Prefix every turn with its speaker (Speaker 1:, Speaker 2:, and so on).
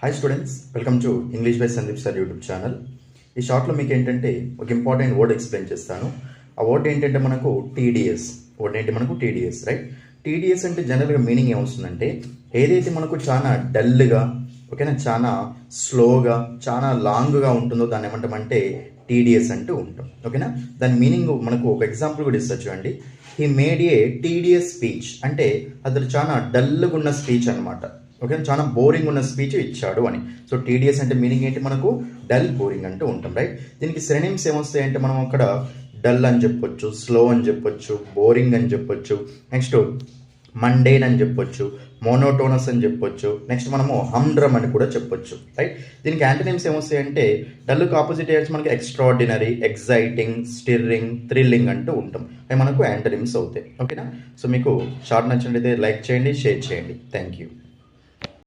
Speaker 1: Hi students, welcome to English by Sandeep sir YouTube channel. ఈ షార్ట్లో మీకు ఏంటంటే ఒక ఇంపార్టెంట్ వర్డ్ ఎక్స్ప్లెయిన్ చేస్తాను. ఆ వర్డ్ ఏంటంటే మనకు టీడీఎస్. వర్డ్ ఏంటి మనకు టీడీఎస్, రైట్? టీడీఎస్ అంటే జనరల్గా మీనింగ్ ఏమొస్తుందంటే ఏదైతే మనకు చాలా డల్గా, ఓకేనా, చాలా స్లోగా, చాలా లాంగ్గా ఉంటుందో దాన్ని ఏమంటామంటే టీడీఎస్ అంటూ ఉంటాం. ఓకేనా, దాని మీనింగ్ మనకు ఒక ఎగ్జాంపుల్ కూడా ఇస్తా చూడండి. He made A TDS speech అంటే అతను చాలా డల్గా ఉన్న స్పీచ్ అనమాట. ఓకే, చాలా బోరింగ్ ఉన్న స్పీచ్ ఇచ్చాడు అని. సో టీడీఎస్ అంటే మీనింగ్ ఏంటి మనకు? డల్, బోరింగ్ అంటూ ఉంటాం, రైట్? దీనికి సినోనిమ్స్ ఏమొస్తాయి అంటే మనం అక్కడ డల్ అని చెప్పొచ్చు, స్లో అని చెప్పొచ్చు, బోరింగ్ అని చెప్పొచ్చు, నెక్స్ట్ మండేన్ అని చెప్పొచ్చు, మోనోటోనస్ అని చెప్పొచ్చు, నెక్స్ట్ మనము హమ్డ్రమ్ అని కూడా చెప్పొచ్చు, రైట్? దీనికి యాంటోనిమ్స్ ఏమొస్తాయి అంటే డల్కి ఆపోజిట్ అయ్యేసి మనకి ఎక్స్ట్రాడినరీ, ఎగ్జైటింగ్, స్టిర్రింగ్, థ్రిల్లింగ్ అంటూ ఉంటాం. అవి మనకు యాంటోనిమ్స్ అవుతాయి. ఓకేనా? సో మీకు షార్ట్ నచ్చినట్లయితే లైక్ చేయండి, షేర్ చేయండి. Thank you.